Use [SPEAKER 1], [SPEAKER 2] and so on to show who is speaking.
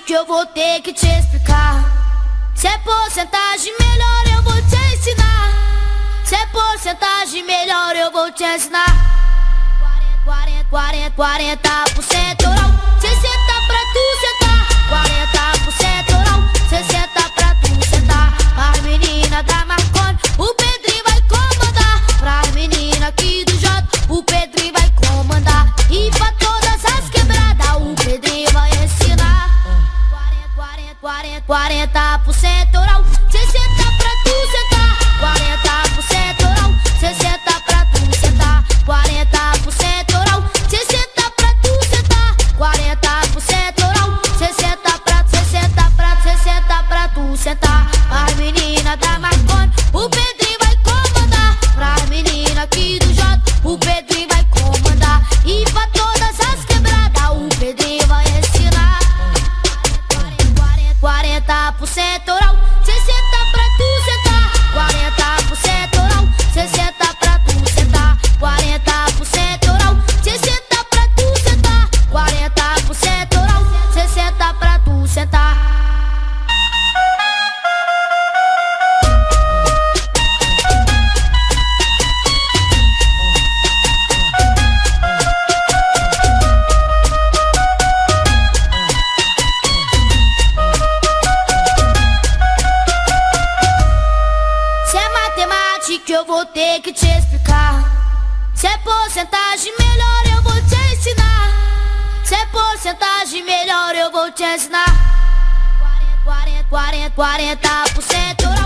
[SPEAKER 1] Eu vou ter que te explicar. Se é porcentagem, melhor eu vou te ensinar. Se é porcentagem, melhor eu vou te ensinar. 40% oral, 60% pra tu sentar. 40% oral, 60% pra tu sentar. As meninas da Marconi, o Pedrinho vai comandar. Pras meninas aqui do J, o Pedrinho vai comandar. E pra todas as quebradas, o Pedrinho vai ensinar. 40% oral, 60% pra tu sentar. 40% oral, 60% pra tu sentar. 40% oral, 60% pra tu sentar. 40% oral, 60% pra tu sentar. As meninas da Marconi, o Pedrinho vai comandar. Pras meninas aqui do J, o Pedrinho vai comandar. E pra todas as quebradas, o Pedrinho vai ensinar. 40% oral, 60% pra tu sentar. 40% oral, 60% pra tu sentar. 40% oral, 60% pra tu sentar. 40% oral, 60% pra tu sentar. Que eu vou ter que te explicar. Se é porcentagem, melhor eu vou te ensinar. Se é porcentagem, melhor eu vou te ensinar. 40% oral.